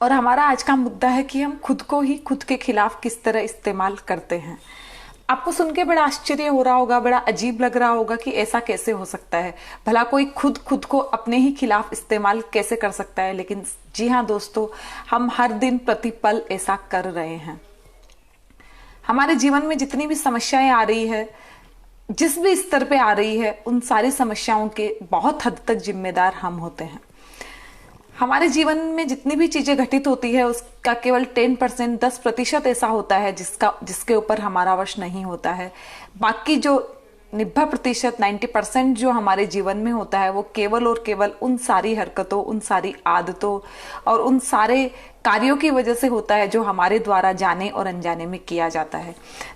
और हमारा आज का मुद्दा है कि हम खुद को ही खुद के खिलाफ किस तरह इस्तेमाल करते हैं। आपको सुन के बड़ा आश्चर्य हो रहा होगा, बड़ा अजीब लग रहा होगा कि ऐसा कैसे हो सकता है, भला कोई खुद खुद को अपने ही खिलाफ इस्तेमाल कैसे कर सकता है। लेकिन जी हाँ दोस्तों, हम हर दिन प्रतिपल ऐसा कर रहे हैं। हमारे जीवन में जितनी भी समस्याएं आ रही है, जिस भी स्तर पे आ रही है, उन सारी समस्याओं के बहुत हद तक जिम्मेदार हम होते हैं। हमारे जीवन में जितनी भी चीजें घटित होती है उसका केवल 10%, 10% ऐसा होता है जिसके ऊपर हमारा वश नहीं होता है। बाकी जो 90%, 90% जो हमारे जीवन में होता है वो केवल और केवल उन सारी हरकतों, उन सारी आदतों और उन सारे कार्यों की वजह से होता है जो हमारे द्वारा जाने और अनजाने में किया जाता है।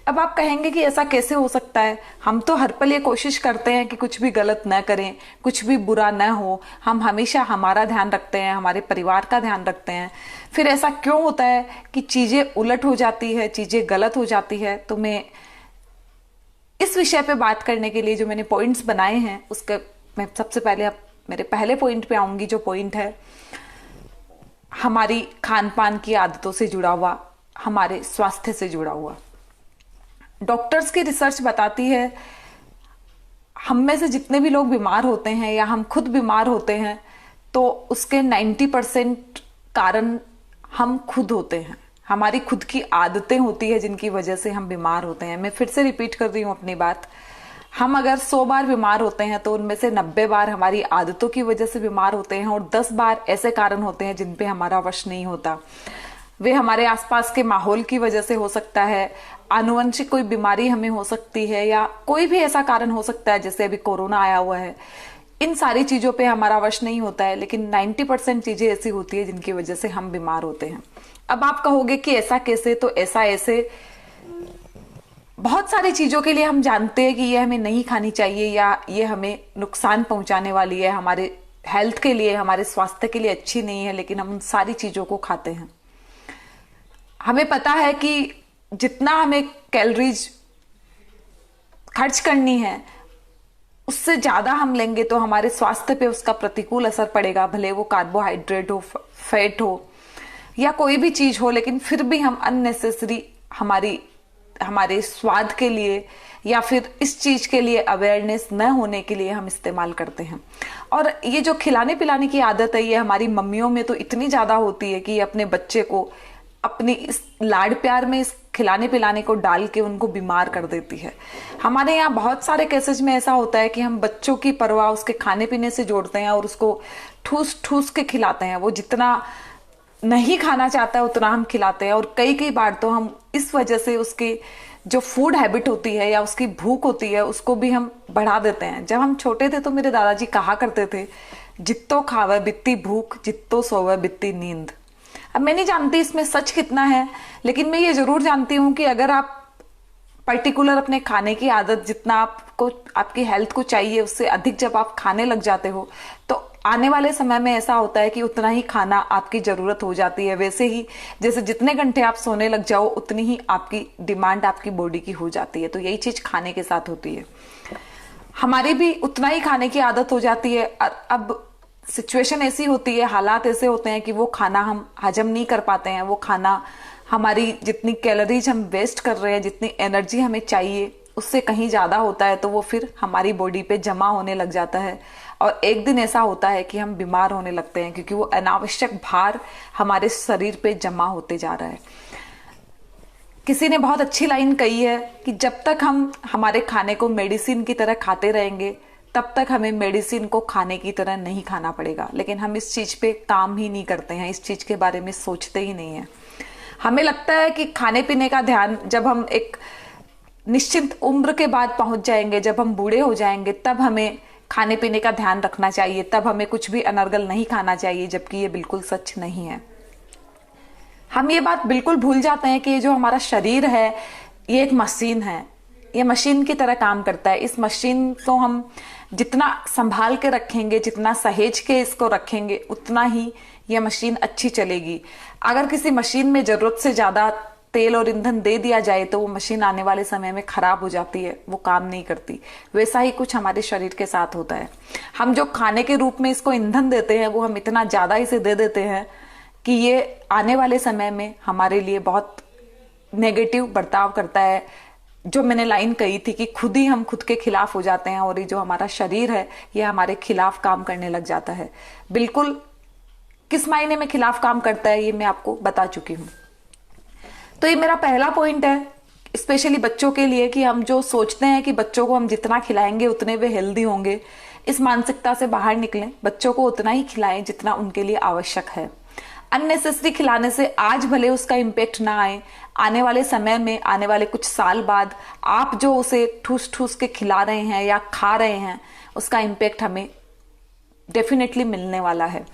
अब आप कहेंगे कि ऐसा कैसे हो सकता है, हम तो हर पल ये कोशिश करते हैं कि कुछ भी गलत न करें, कुछ भी बुरा न हो, हम हमेशा हमारा ध्यान रखते हैं, हमारे परिवार का ध्यान रखते हैं। फिर ऐसा क्यों होता है कि चीजें उलट हो जाती है, चीजें गलत हो जाती है। तो मैं इस विषय पे बात करने के लिए जो मैंने पॉइंट्स बनाए हैं, उसके मैं सबसे पहले अब मेरे पहले पॉइंट पे आऊंगी, जो पॉइंट है हमारी खान पान की आदतों से जुड़ा हुआ, हमारे स्वास्थ्य से जुड़ा हुआ। डॉक्टर्स की रिसर्च बताती है हम में से जितने भी लोग बीमार होते हैं या हम खुद बीमार होते हैं तो उसके 90% कारण हम खुद होते हैं। हमारी खुद की आदतें होती है जिनकी वजह से हम बीमार होते हैं। मैं फिर से रिपीट कर रही हूं अपनी बात, हम अगर 100 बार बीमार होते हैं तो उनमें से 90 बार हमारी आदतों की वजह से बीमार होते हैं और 10 बार ऐसे कारण होते हैं जिन पे हमारा वश नहीं होता। वे हमारे आसपास के माहौल की वजह से हो सकता है, आनुवंशिक कोई बीमारी हमें हो सकती है, या कोई भी ऐसा कारण हो सकता है जैसे अभी कोरोना आया हुआ है। इन सारी चीजों पे हमारा वश नहीं होता है, लेकिन 90% चीजें ऐसी होती है जिनकी वजह से हम बीमार होते हैं। अब आप कहोगे कि ऐसा कैसे, तो ऐसा ऐसे बहुत सारी चीजों के लिए हम जानते हैं कि ये हमें नहीं खानी चाहिए या ये हमें नुकसान पहुंचाने वाली है, हमारे हेल्थ के लिए, हमारे स्वास्थ्य के लिए अच्छी नहीं है, लेकिन हम उन सारी चीजों को खाते हैं। हमें पता है कि जितना हमें कैलोरीज खर्च करनी है उससे ज्यादा हम लेंगे तो हमारे स्वास्थ्य पे उसका प्रतिकूल असर पड़ेगा, भले वो कार्बोहाइड्रेट हो, फैट हो या कोई भी चीज हो। लेकिन फिर भी हम अननेसेसरी हमारे स्वाद के लिए या फिर इस चीज के लिए अवेयरनेस न होने के लिए हम इस्तेमाल करते हैं। और ये जो खिलाने पिलाने की आदत है, ये हमारी मम्मियों में तो इतनी ज्यादा होती है कि ये अपने बच्चे को अपनी इस लाड प्यार में इस खिलाने पिलाने को डाल के उनको बीमार कर देती है। हमारे यहाँ बहुत सारे केसेस में ऐसा होता है कि हम बच्चों की परवाह उसके खाने पीने से जोड़ते हैं और उसको ठूस ठूस के खिलाते हैं। वो जितना नहीं खाना चाहता है उतना हम खिलाते हैं, और कई कई बार तो हम इस वजह से उसकी जो फूड हैबिट होती है या उसकी भूख होती है उसको भी हम बढ़ा देते हैं। जब हम छोटे थे तो मेरे दादाजी कहा करते थे, जित्तो खावे बित्ती भूख, जित्तो सोवे बित्ती नींद। अब मैं नहीं जानती इसमें सच कितना है, लेकिन मैं ये जरूर जानती हूं कि अगर आप पर्टिकुलर अपने खाने की आदत, जितना आपको आपकी हेल्थ को चाहिए उससे अधिक जब आप खाने लग जाते हो तो आने वाले समय में ऐसा होता है कि उतना ही खाना आपकी जरूरत हो जाती है। वैसे ही जैसे जितने घंटे आप सोने लग जाओ उतनी ही आपकी डिमांड आपकी बॉडी की हो जाती है। तो यही चीज खाने के साथ होती है, हमारी भी उतना ही खाने की आदत हो जाती है। अब सिचुएशन ऐसी होती है, हालात ऐसे होते हैं कि वो खाना हम हजम नहीं कर पाते हैं। वो खाना हमारी जितनी कैलोरीज हम वेस्ट कर रहे हैं, जितनी एनर्जी हमें चाहिए उससे कहीं ज्यादा होता है, तो वो फिर हमारी बॉडी पे जमा होने लग जाता है। और एक दिन ऐसा होता है कि हम बीमार होने लगते हैं क्योंकि वो अनावश्यक भार हमारे शरीर पे जमा होते जा रहा है। किसी ने बहुत अच्छी लाइन कही है कि जब तक हम हमारे खाने को मेडिसिन की तरह खाते रहेंगे तब तक हमें मेडिसिन को खाने की तरह नहीं खाना पड़ेगा। लेकिन हम इस चीज पे काम ही नहीं करते हैं, इस चीज के बारे में सोचते ही नहीं है। हमें लगता है कि खाने पीने का ध्यान जब हम एक निश्चित उम्र के बाद पहुंच जाएंगे, जब हम बूढ़े हो जाएंगे, तब हमें खाने पीने का ध्यान रखना चाहिए, तब हमें कुछ भी अनर्गल नहीं खाना चाहिए, जबकि ये बिल्कुल सच नहीं है। हम ये बात बिल्कुल भूल जाते हैं कि ये जो हमारा शरीर है ये एक मशीन है, ये मशीन की तरह काम करता है। इस मशीन को हम जितना संभाल के रखेंगे, जितना सहेज के इसको रखेंगे, उतना ही ये मशीन अच्छी चलेगी। अगर किसी मशीन में जरूरत से ज्यादा तेल और ईंधन दे दिया जाए तो वो मशीन आने वाले समय में खराब हो जाती है, वो काम नहीं करती। वैसा ही कुछ हमारे शरीर के साथ होता है। हम जो खाने के रूप में इसको ईंधन देते हैं वो हम इतना ज्यादा इसे दे देते हैं कि ये आने वाले समय में हमारे लिए बहुत नेगेटिव बर्ताव करता है। जो मैंने लाइन कही थी कि खुद ही हम खुद के खिलाफ हो जाते हैं और ये जो हमारा शरीर है ये हमारे खिलाफ काम करने लग जाता है। बिल्कुल किस मायने में खिलाफ काम करता है ये मैं आपको बता चुकी हूं। तो ये मेरा पहला पॉइंट है स्पेशली बच्चों के लिए, कि हम जो सोचते हैं कि बच्चों को हम जितना खिलाएंगे उतने वे हेल्दी होंगे, इस मानसिकता से बाहर निकलें। बच्चों को उतना ही खिलाएं जितना उनके लिए आवश्यक है। अननेसेसरी खिलाने से आज भले उसका इम्पेक्ट ना आए, आने वाले समय में, आने वाले कुछ साल बाद आप जो उसे ठूस ठूस के खिला रहे हैं या खा रहे हैं उसका इम्पेक्ट हमें डेफिनेटली मिलने वाला है।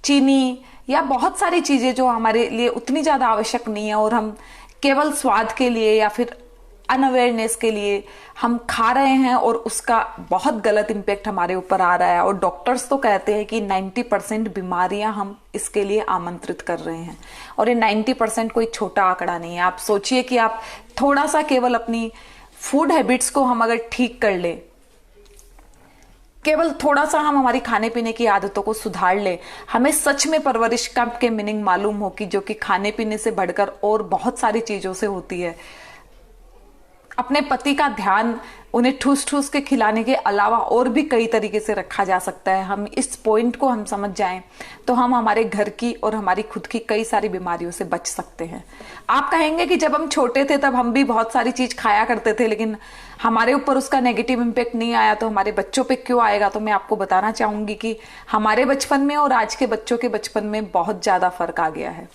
चीनी या बहुत सारी चीजें जो हमारे लिए उतनी ज्यादा आवश्यक नहीं है और हम केवल स्वाद के लिए या फिर अनअवेयरनेस के लिए हम खा रहे हैं और उसका बहुत गलत इम्पेक्ट हमारे ऊपर आ रहा है। और डॉक्टर्स तो कहते हैं कि 90% बीमारियां हम इसके लिए आमंत्रित कर रहे हैं। और ये 90% कोई छोटा आंकड़ा नहीं है। आप सोचिए कि आप थोड़ा सा केवल अपनी फूड हैबिट्स को हम अगर ठीक कर ले, केवल थोड़ा सा हम हमारी खाने पीने की आदतों को सुधार ले, हमें सच में परवरिश का के मीनिंग मालूम हो कि जो कि खाने पीने से बढ़कर और बहुत सारी चीजों से होती है। अपने पति का ध्यान उन्हें ठूस ठूस के खिलाने के अलावा और भी कई तरीके से रखा जा सकता है। हम इस पॉइंट को हम समझ जाएं तो हम हमारे घर की और हमारी खुद की कई सारी बीमारियों से बच सकते हैं। आप कहेंगे कि जब हम छोटे थे तब हम भी बहुत सारी चीज खाया करते थे लेकिन हमारे ऊपर उसका नेगेटिव इम्पैक्ट नहीं आया, तो हमारे बच्चों पे क्यों आएगा? तो मैं आपको बताना चाहूंगी कि हमारे बचपन में और आज के बच्चों के बचपन में बहुत ज्यादा फर्क आ गया है।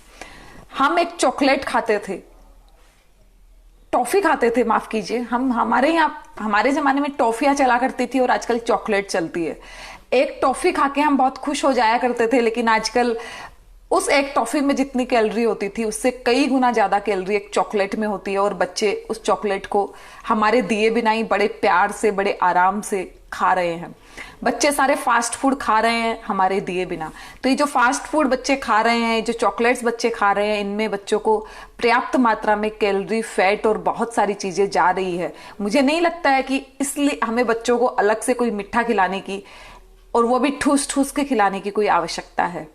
हम एक चॉकलेट खाते थे, टॉफी खाते थे, माफ कीजिए, हमारे यहाँ हमारे जमाने में टॉफियां चला करती थी और आजकल चॉकलेट चलती है। एक टॉफी खा के हम बहुत खुश हो जाया करते थे लेकिन आजकल उस एक टॉफी में जितनी कैलोरी होती थी उससे कई गुना ज्यादा कैलोरी एक चॉकलेट में होती है और बच्चे उस चॉकलेट को हमारे दिए बिना ही बड़े प्यार से, बड़े आराम से खा रहे हैं। बच्चे सारे फास्ट फूड खा रहे हैं हमारे दिए बिना। तो ये जो फास्ट फूड बच्चे खा रहे हैं, जो चॉकलेट्स बच्चे खा रहे हैं, इनमें बच्चों को पर्याप्त मात्रा में कैलोरी, फैट और बहुत सारी चीजें जा रही है। मुझे नहीं लगता है कि इसलिए हमें बच्चों को अलग से कोई मिठा खिलाने की और वो भी ठूस ठूस के खिलाने की कोई आवश्यकता है।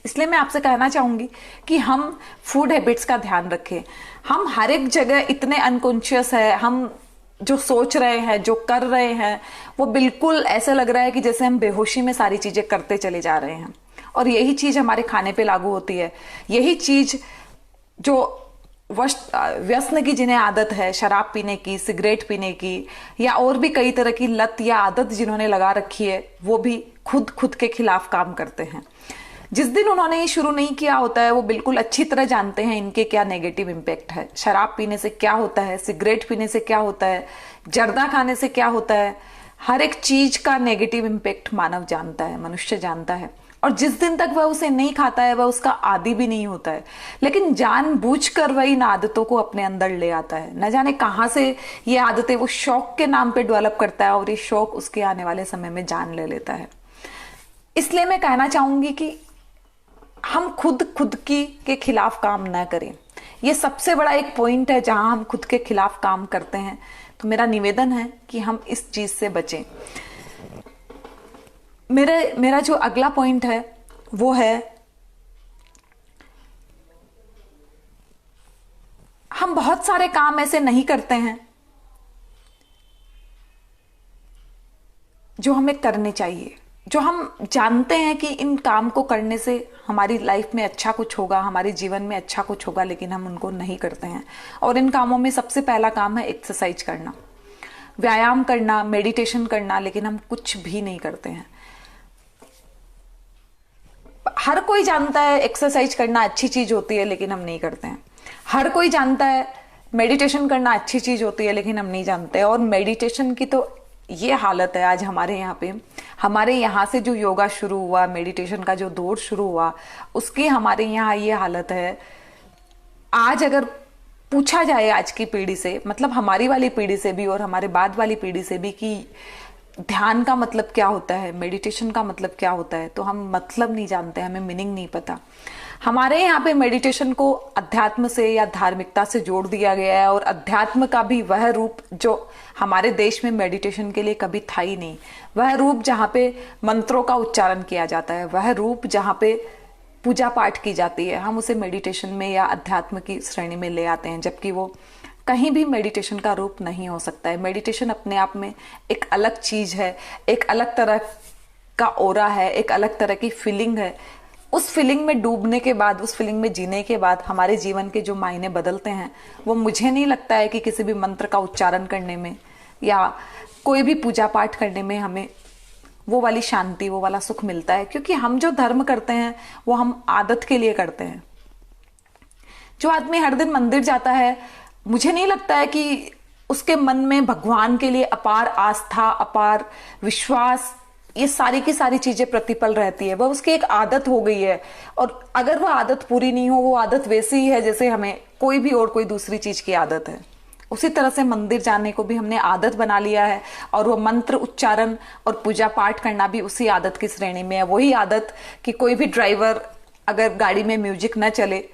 इसलिए मैं आपसे कहना चाहूंगी कि हम फूड हैबिट्स का ध्यान रखें। हम हर एक जगह इतने अनकॉन्शियस है, हम जो सोच रहे हैं, जो कर रहे हैं, वो बिल्कुल ऐसे लग रहा है कि जैसे हम बेहोशी में सारी चीजें करते चले जा रहे हैं। और यही चीज हमारे खाने पे लागू होती है। यही चीज जो व्यसन की जिन्हें आदत है शराब पीने की, सिगरेट पीने की या और भी कई तरह की लत या आदत जिन्होंने लगा रखी है, वो भी खुद के खिलाफ काम करते हैं। जिस दिन उन्होंने ये शुरू नहीं किया होता है वो बिल्कुल अच्छी तरह जानते हैं इनके क्या नेगेटिव इम्पैक्ट है। शराब पीने से क्या होता है, सिगरेट पीने से क्या होता है, जर्दा खाने से क्या होता है। हर एक चीज का नेगेटिव इम्पैक्ट मानव जानता है, मनुष्य जानता है। और जिस दिन तक वह उसे नहीं खाता है वह उसका आदी भी नहीं होता है। लेकिन जानबूझकर वह इन आदतों को अपने अंदर ले आता है। न जाने कहां से ये आदतें वो शौक के नाम पे डेवलप करता है और ये शौक उसके आने वाले समय में जान ले लेता है। इसलिए मैं कहना चाहूंगी कि हम खुद के खिलाफ काम ना करें। ये सबसे बड़ा एक पॉइंट है जहां हम खुद के खिलाफ काम करते हैं। तो मेरा निवेदन है कि हम इस चीज से बचें। मेरा जो अगला पॉइंट है वो है हम बहुत सारे काम ऐसे नहीं करते हैं जो हमें करने चाहिए, जो हम जानते हैं कि इन काम को करने से हमारी लाइफ में अच्छा कुछ होगा, हमारे जीवन में अच्छा कुछ होगा, लेकिन हम उनको नहीं करते हैं। और इन कामों में सबसे पहला काम है एक्सरसाइज करना, व्यायाम करना, मेडिटेशन करना, लेकिन हम कुछ भी नहीं करते हैं। हर कोई जानता है एक्सरसाइज करना अच्छी चीज होती है लेकिन हम नहीं करते हैं। हर कोई जानता है मेडिटेशन करना अच्छी चीज होती है लेकिन हम नहीं जानते। और मेडिटेशन की तो ये हालत है आज हमारे यहाँ पे, हमारे यहाँ से जो योगा शुरू हुआ, मेडिटेशन का जो दौर शुरू हुआ, उसकी हमारे यहाँ ये हालत है। आज अगर पूछा जाए आज की पीढ़ी से, मतलब हमारी वाली पीढ़ी से भी और हमारे बाद वाली पीढ़ी से भी, कि ध्यान का मतलब क्या होता है, मेडिटेशन का मतलब क्या होता है, तो हम मतलब नहीं जानते, हमें मीनिंग नहीं पता। हमारे यहाँ पे मेडिटेशन को अध्यात्म से या धार्मिकता से जोड़ दिया गया है और अध्यात्म का भी वह रूप जो हमारे देश में मेडिटेशन के लिए कभी था ही नहीं, वह रूप जहाँ पे मंत्रों का उच्चारण किया जाता है, वह रूप जहाँ पे पूजा पाठ की जाती है, हम उसे मेडिटेशन में या अध्यात्म की श्रेणी में ले आते हैं, जबकि वो कहीं भी मेडिटेशन का रूप नहीं हो सकता है। मेडिटेशन अपने आप में एक अलग चीज है, एक अलग तरह का ओरा है, एक अलग तरह की फीलिंग है। उस फीलिंग में डूबने के बाद, उस फीलिंग में जीने के बाद हमारे जीवन के जो मायने बदलते हैं, वो मुझे नहीं लगता है कि किसी भी मंत्र का उच्चारण करने में या कोई भी पूजा पाठ करने में हमें वो वाली शांति, वो वाला सुख मिलता है। क्योंकि हम जो धर्म करते हैं वो हम आदत के लिए करते हैं। जो आदमी हर दिन मंदिर जाता है, मुझे नहीं लगता है कि उसके मन में भगवान के लिए अपार आस्था, अपार विश्वास, ये सारी की सारी चीजें प्रतिपल रहती है। वह उसकी एक आदत हो गई है, और अगर वह आदत पूरी नहीं हो, वो आदत वैसी ही है जैसे हमें कोई भी और कोई दूसरी चीज की आदत है। उसी तरह से मंदिर जाने को भी हमने आदत बना लिया है, और वो मंत्र उच्चारण और पूजा पाठ करना भी उसी आदत की श्रेणी में है। वही आदत कि कोई भी ड्राइवर अगर गाड़ी में म्यूजिक न चले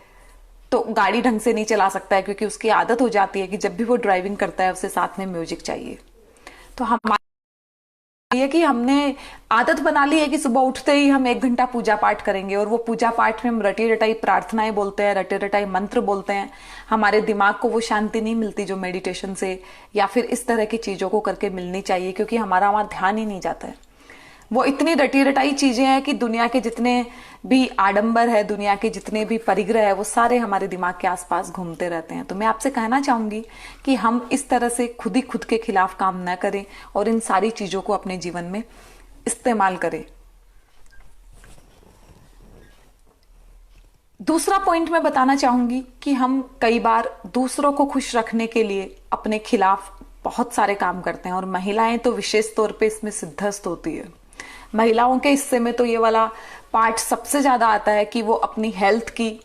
तो गाड़ी ढंग से नहीं चला सकता है, क्योंकि उसकी आदत हो जाती है कि जब भी वो ड्राइविंग करता है उसे साथ में म्यूजिक चाहिए। तो हमारे ये कि हमने आदत बना ली है कि सुबह उठते ही हम 1 घंटा पूजा पाठ करेंगे, और वो पूजा पाठ में हम रटी रटाई प्रार्थनाएं बोलते हैं, रटे रटाई मंत्र बोलते हैं। हमारे दिमाग को वो शांति नहीं मिलती जो मेडिटेशन से या फिर इस तरह की चीजों को करके मिलनी चाहिए, क्योंकि हमारा वहां ध्यान ही नहीं जाता है। वो इतनी रटी रटाई चीजें हैं कि दुनिया के जितने भी आडंबर है, दुनिया के जितने भी परिग्रह है, वो सारे हमारे दिमाग के आसपास घूमते रहते हैं। तो मैं आपसे कहना चाहूंगी कि हम इस तरह से खुद ही खुद के खिलाफ काम न करें और इन सारी चीजों को अपने जीवन में इस्तेमाल करें। दूसरा पॉइंट मैं बताना चाहूंगी कि हम कई बार दूसरों को खुश रखने के लिए अपने खिलाफ बहुत सारे काम करते हैं, और महिलाएं तो विशेष तौर पे इसमें सिद्धस्त होती है। महिलाओं के हिस्से में तो ये वाला पार्ट सबसे ज्यादा आता है कि वो अपनी हेल्थ की,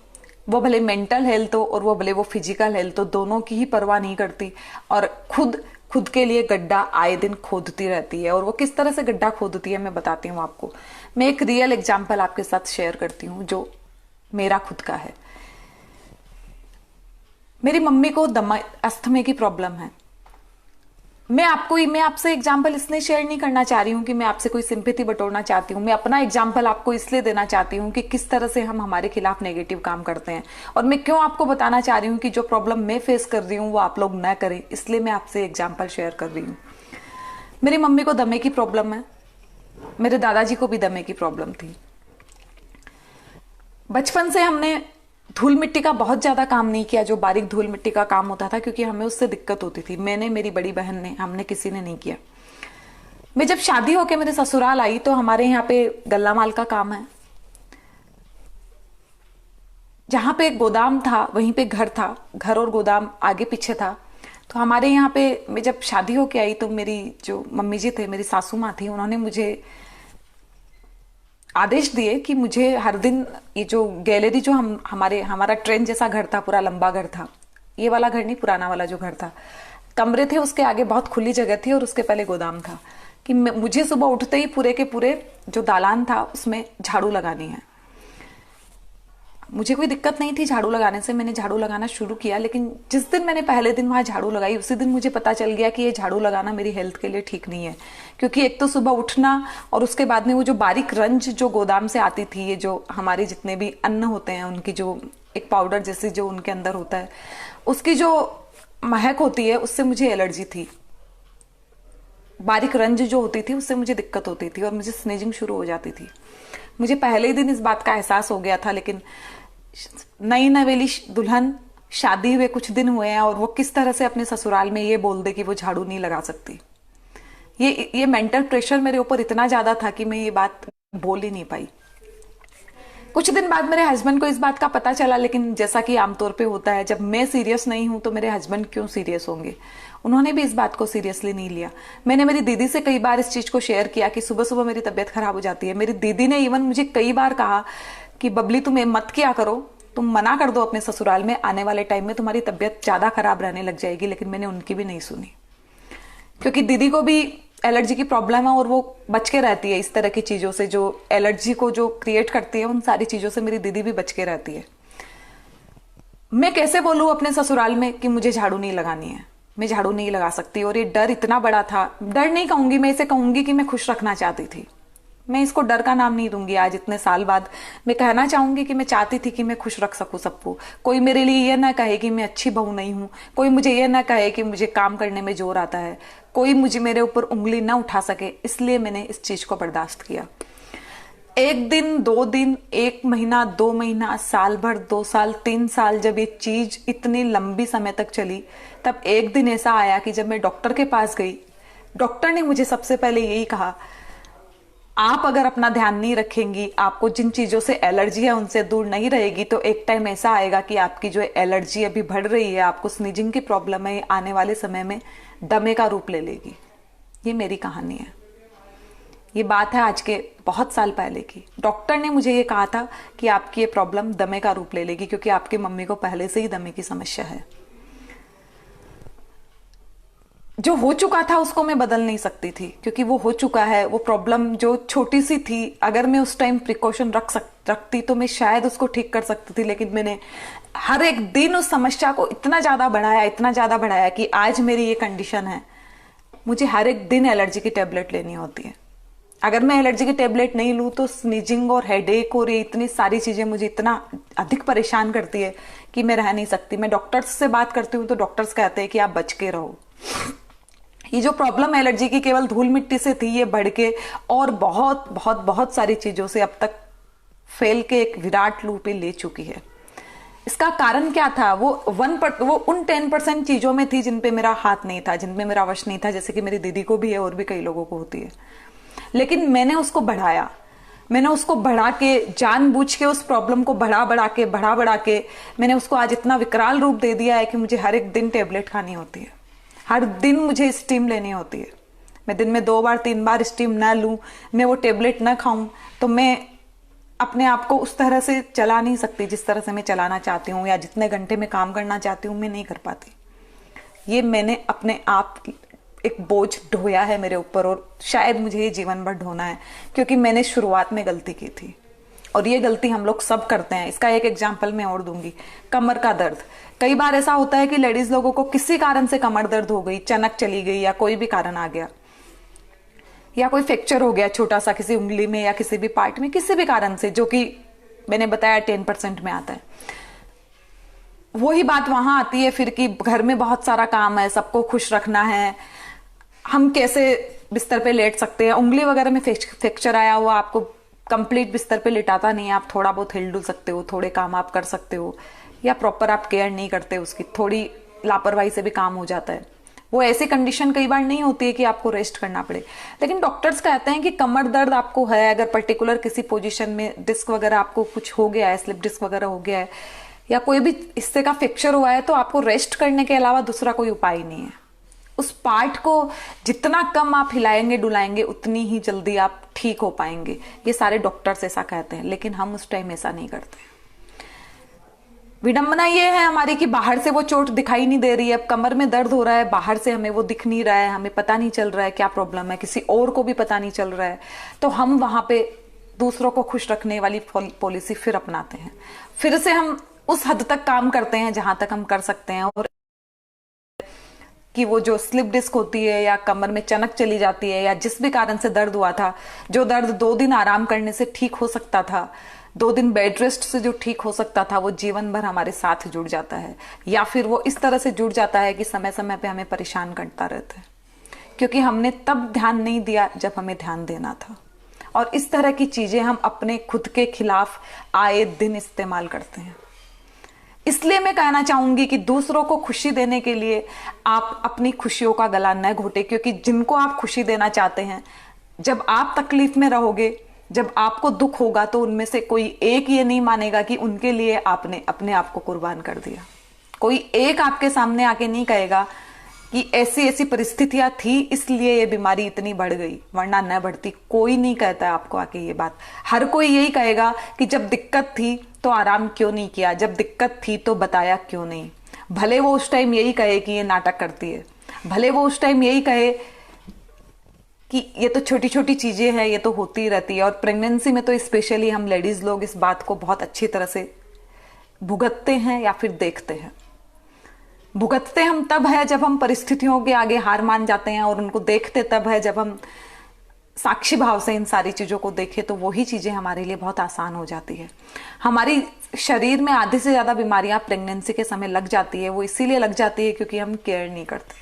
वो भले मेंटल हेल्थ हो और वो भले वो फिजिकल हेल्थ हो, दोनों की ही परवाह नहीं करती, और खुद के लिए गड्ढा आए दिन खोदती रहती है। और वो किस तरह से गड्ढा खोदती है मैं बताती हूँ आपको। मैं एक रियल एग्जाम्पल आपके साथ शेयर करती हूँ जो मेरा खुद का है। मेरी मम्मी को अस्थमे की प्रॉब्लम है। मैं आपसे एग्जाम्पल इसलिए शेयर नहीं करना चाह रही हूं कि मैं आपसे कोई सिंपैथी बटोरना चाहती हूं। मैं अपना एग्जाम्पल आपको इसलिए देना चाहती हूं कि किस तरह से हम हमारे खिलाफ नेगेटिव काम करते हैं, और मैं क्यों आपको बताना चाह रही हूं कि जो प्रॉब्लम मैं फेस कर रही हूं वो आप लोग ना करें, इसलिए मैं आपसे एग्जाम्पल शेयर कर रही हूं। मेरी मम्मी को दमे की प्रॉब्लम है, मेरे दादाजी को भी दमे की प्रॉब्लम थी। बचपन से हमने धूल मिट्टी का बहुत ज्यादा काम नहीं किया, जो बारीक धूल मिट्टी का काम होता था, क्योंकि हमें उससे दिक्कत होती थी। मैंने, मेरी बड़ी बहन ने, हमने किसी ने नहीं किया। मैं जब शादी होके मेरे ससुराल आई तो हमारे यहाँ पे गल्ला माल का काम है। जहां पे गोदाम था वहीं पे घर था, घर और गोदाम आगे पीछे था। तो हमारे यहाँ पे मैं जब शादी होके आई तो मेरी जो मम्मी जी थे, मेरी सासू माँ थी, उन्होंने मुझे आदेश दिए कि मुझे हर दिन ये जो गैलरी, जो हमारा ट्रेन जैसा घर था, पूरा लंबा घर था, ये वाला घर नहीं, पुराना वाला जो घर था, कमरे थे उसके आगे बहुत खुली जगह थी और उसके पहले गोदाम था, कि मुझे सुबह उठते ही पूरे के पूरे जो दालान था उसमें झाड़ू लगानी है। मुझे कोई दिक्कत नहीं थी झाड़ू लगाने से, मैंने झाड़ू लगाना शुरू किया। लेकिन जिस दिन मैंने पहले दिन वहां झाड़ू लगाई, उसी दिन मुझे पता चल गया कि ये झाड़ू लगाना मेरी हेल्थ के लिए ठीक नहीं है। क्योंकि एक तो सुबह उठना, और उसके बाद में वो जो बारीक रंज जो गोदाम से आती थी, ये जो हमारे जितने भी अन्न होते हैं उनकी जो एक पाउडर जैसी जो उनके अंदर होता है, उसकी जो महक होती है, उससे मुझे एलर्जी थी। बारीक रंज जो होती थी उससे मुझे दिक्कत होती थी और मुझे स्नेजिंग शुरू हो जाती थी। मुझे पहले ही दिन इस बात का एहसास हो गया था। लेकिन नई नवेली दुल्हन, शादी हुए कुछ दिन हुए हैं, और वो किस तरह से अपने ससुराल में ये बोल दे कि वो झाड़ू नहीं लगा सकती। ये मेंटल प्रेशर मेरे ऊपर इतना ज्यादा था कि मैं ये बात बोल ही नहीं पाई। कुछ दिन बाद मेरे हस्बैंड को इस बात का पता चला, लेकिन जैसा कि आमतौर पे होता है, जब मैं सीरियस नहीं हूं तो मेरे हस्बैंड क्यों सीरियस होंगे। उन्होंने भी इस बात को सीरियसली नहीं लिया। मैंने मेरी दीदी से कई बार इस चीज को शेयर किया कि सुबह सुबह मेरी तबीयत खराब हो जाती है। मेरी दीदी ने इवन मुझे कई बार कहा कि बबली तुम मत किया करो, तुम मना कर दो अपने ससुराल में, आने वाले टाइम में तुम्हारी तबीयत ज्यादा खराब रहने लग जाएगी। लेकिन मैंने उनकी भी नहीं सुनी, क्योंकि दीदी को भी एलर्जी की प्रॉब्लम है और वो बच के रहती है इस तरह की चीजों से, जो एलर्जी को जो क्रिएट करती है, उन सारी चीजों से मेरी दीदी भी बच के रहती है। मैं कैसे बोलूं अपने ससुराल में कि मुझे झाड़ू नहीं लगानी है, मैं झाड़ू नहीं लगा सकती। और ये डर इतना बड़ा था, डर नहीं कहूंगी मैं, इसे कहूंगी कि मैं खुश रखना चाहती थी। मैं इसको डर का नाम नहीं दूंगी। आज इतने साल बाद मैं कहना चाहूंगी कि मैं चाहती थी कि मैं खुश रख सकूं सबको। कोई मेरे लिए ये ना कहे कि मैं अच्छी बहू नहीं हूं, कोई मुझे ये ना कहे कि मुझे काम करने में जोर आता है, कोई मुझे मेरे ऊपर उंगली ना उठा सके। इसलिए मैंने इस चीज को बर्दाश्त किया। एक दिन, 2 दिन, 1 महीना, 2 महीना, साल भर, 2 साल, 3 साल, जब ये चीज इतनी लंबी समय तक चली, तब एक दिन ऐसा आया कि जब मैं डॉक्टर के पास गई, डॉक्टर ने मुझे सबसे पहले यही कहा, आप अगर अपना ध्यान नहीं रखेंगी, आपको जिन चीजों से एलर्जी है उनसे दूर नहीं रहेगी, तो एक टाइम ऐसा आएगा कि आपकी जो एलर्जी अभी बढ़ रही है, आपको स्नीजिंग की प्रॉब्लम है, आने वाले समय में दमे का रूप ले लेगी। ये मेरी कहानी है। ये बात है आज के बहुत साल पहले की। डॉक्टर ने मुझे ये कहा था कि आपकी ये प्रॉब्लम दमे का रूप ले लेगी, क्योंकि आपकी मम्मी को पहले से ही दमे की समस्या है। जो हो चुका था उसको मैं बदल नहीं सकती थी, क्योंकि वो हो चुका है। वो प्रॉब्लम जो छोटी सी थी, अगर मैं उस टाइम प्रिकॉशन रखती तो मैं शायद उसको ठीक कर सकती थी। लेकिन मैंने हर एक दिन उस समस्या को इतना ज्यादा बढ़ाया, इतना ज्यादा बढ़ाया कि आज मेरी ये कंडीशन है। मुझे हर एक दिन एलर्जी की टेबलेट लेनी होती है। अगर मैं एलर्जी की टेबलेट नहीं लूं तो स्नीजिंग और हेडेक और ये इतनी सारी चीजें मुझे इतना अधिक परेशान करती है कि मैं रह नहीं सकती। मैं डॉक्टर्स से बात करती हूँ तो डॉक्टर्स कहते हैं कि आप बच के रहो। ये जो प्रॉब्लम एलर्जी की केवल धूल मिट्टी से थी, ये बढ़ के और बहुत बहुत बहुत सारी चीजों से अब तक फैल के एक विराट रूप ले चुकी है। इसका कारण क्या था? वो उन 10% चीजों में थी जिन पे मेरा हाथ नहीं था, जिन पे मेरा वश नहीं था, जैसे कि मेरी दीदी को भी है और भी कई लोगों को होती है। लेकिन मैंने उसको बढ़ाया, मैंने उसको बढ़ा के, जानबूझ के उस प्रॉब्लम को बढ़ा के मैंने उसको आज इतना विकराल रूप दे दिया है कि मुझे हर एक दिन टेबलेट खानी होती है, हर दिन मुझे स्टीम लेनी होती है। मैं दिन में 2 बार 3 बार स्टीम ना लूं, मैं वो टेबलेट ना खाऊं, तो मैं अपने आप को उस तरह से चला नहीं सकती जिस तरह से मैं चलाना चाहती हूँ, या जितने घंटे में काम करना चाहती हूँ मैं नहीं कर पाती। ये मैंने अपने आप एक बोझ ढोया है मेरे ऊपर, और शायद मुझे ये जीवन भर ढोना है, क्योंकि मैंने शुरुआत में गलती की थी और ये गलती हम लोग सब करते हैं। इसका एक एग्जाम्पल मैं और दूंगी। कमर का दर्द। कई बार ऐसा होता है कि लेडीज लोगों को किसी कारण से कमर दर्द हो गई, चनक चली गई, या कोई भी कारण आ गया, या कोई फ्रैक्चर हो गया छोटा सा किसी उंगली में या किसी भी पार्ट में, किसी भी कारण से, जो कि मैंने बताया 10% में आता है। वही बात वहां आती है फिर कि घर में बहुत सारा काम है, सबको खुश रखना है, हम कैसे बिस्तर पे लेट सकते हैं। उंगली वगैरह में फ्रैक्चर आया हुआ, आपको कंप्लीट बिस्तर पे लिटाता नहीं है, आप थोड़ा बहुत हिल डुल सकते हो, थोड़े काम आप कर सकते हो, या प्रॉपर आप केयर नहीं करते उसकी, थोड़ी लापरवाही से भी काम हो जाता है। वो ऐसी कंडीशन कई बार नहीं होती है कि आपको रेस्ट करना पड़े। लेकिन डॉक्टर्स कहते हैं कि कमर दर्द आपको है, अगर पर्टिकुलर किसी पोजीशन में डिस्क वगैरह आपको कुछ हो गया है, स्लिप डिस्क वगैरह हो गया है, या कोई भी हिस्से का फ्रैक्चर हुआ है, तो आपको रेस्ट करने के अलावा दूसरा कोई उपाय नहीं है। उस पार्ट को जितना कम आप हिलाएंगे डुलाएंगे, उतनी ही जल्दी आप ठीक हो पाएंगे। ये सारे डॉक्टर्स ऐसा कहते हैं, लेकिन हम उस टाइम ऐसा नहीं करते। विडंबना ये है हमारी कि बाहर से वो चोट दिखाई नहीं दे रही है। अब कमर में दर्द हो रहा है, बाहर से हमें वो दिख नहीं रहा है, हमें पता नहीं चल रहा है क्या प्रॉब्लम है, किसी और को भी पता नहीं चल रहा है, तो हम वहां पे दूसरों को खुश रखने वाली पॉलिसी फिर अपनाते हैं। फिर से हम उस हद तक काम करते हैं जहां तक हम कर सकते हैं, और कि वो जो स्लिप डिस्क होती है या कमर में चनक चली जाती है, या जिस भी कारण से दर्द हुआ था, जो दर्द 2 दिन आराम करने से ठीक हो सकता था, 2 दिन बेड रेस्ट से जो ठीक हो सकता था, वो जीवन भर हमारे साथ जुड़ जाता है, या फिर वो इस तरह से जुड़ जाता है कि समय समय पे हमें परेशान करता रहता है, क्योंकि हमने तब ध्यान नहीं दिया जब हमें ध्यान देना था। और इस तरह की चीजें हम अपने खुद के खिलाफ आए दिन इस्तेमाल करते हैं। इसलिए मैं कहना चाहूंगी कि दूसरों को खुशी देने के लिए आप अपनी खुशियों का गला न घोटे, क्योंकि जिनको आप खुशी देना चाहते हैं, जब आप तकलीफ में रहोगे, जब आपको दुख होगा, तो उनमें से कोई एक ये नहीं मानेगा कि उनके लिए आपने अपने आप को कुर्बान कर दिया। कोई एक आपके सामने आके नहीं कहेगा कि ऐसी ऐसी परिस्थितियां थी इसलिए ये बीमारी इतनी बढ़ गई, वरना न बढ़ती। कोई नहीं कहता है आपको आके ये बात। हर कोई यही कहेगा कि जब दिक्कत थी तो आराम क्यों नहीं किया, जब दिक्कत थी तो बताया क्यों नहीं। भले वो उस टाइम यही कहे कि ये नाटक करती है, भले वो उस टाइम यही कहे कि ये तो छोटी छोटी चीजें हैं, ये तो होती ही रहती है। और प्रेगनेंसी में तो स्पेशली हम लेडीज लोग इस बात को बहुत अच्छी तरह से भुगतते हैं या फिर देखते हैं। भुगतते हम तब है जब हम परिस्थितियों के आगे हार मान जाते हैं, और उनको देखते तब है जब हम साक्षी भाव से इन सारी चीजों को देखें तो वही चीजें हमारे लिए बहुत आसान हो जाती है। हमारी शरीर में आधी से ज्यादा बीमारियां प्रेगनेंसी के समय लग जाती है, वो इसीलिए लग जाती है क्योंकि हम केयर नहीं करते,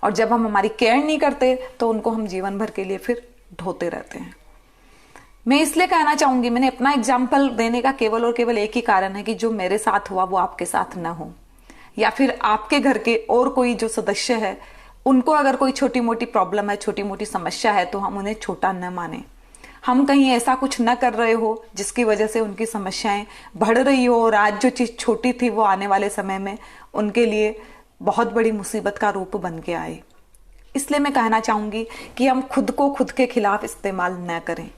और जब हम हमारी केयर नहीं करते तो उनको हम जीवन भर के लिए फिर ढोते रहते हैं। मैं इसलिए कहना चाहूंगी, मैंने अपना एग्जाम्पल देने का केवल और केवल एक ही कारण है कि जो मेरे साथ हुआ वो आपके साथ न हो, या फिर आपके घर के और कोई जो सदस्य है उनको अगर कोई छोटी मोटी प्रॉब्लम है, छोटी मोटी समस्या है, तो हम उन्हें छोटा न माने। हम कहीं ऐसा कुछ न कर रहे हो जिसकी वजह से उनकी समस्याएं बढ़ रही हो, और आज जो चीज छोटी थी वो आने वाले समय में उनके लिए बहुत बड़ी मुसीबत का रूप बन के आए। इसलिए मैं कहना चाहूंगी कि हम खुद को खुद के खिलाफ इस्तेमाल न करें।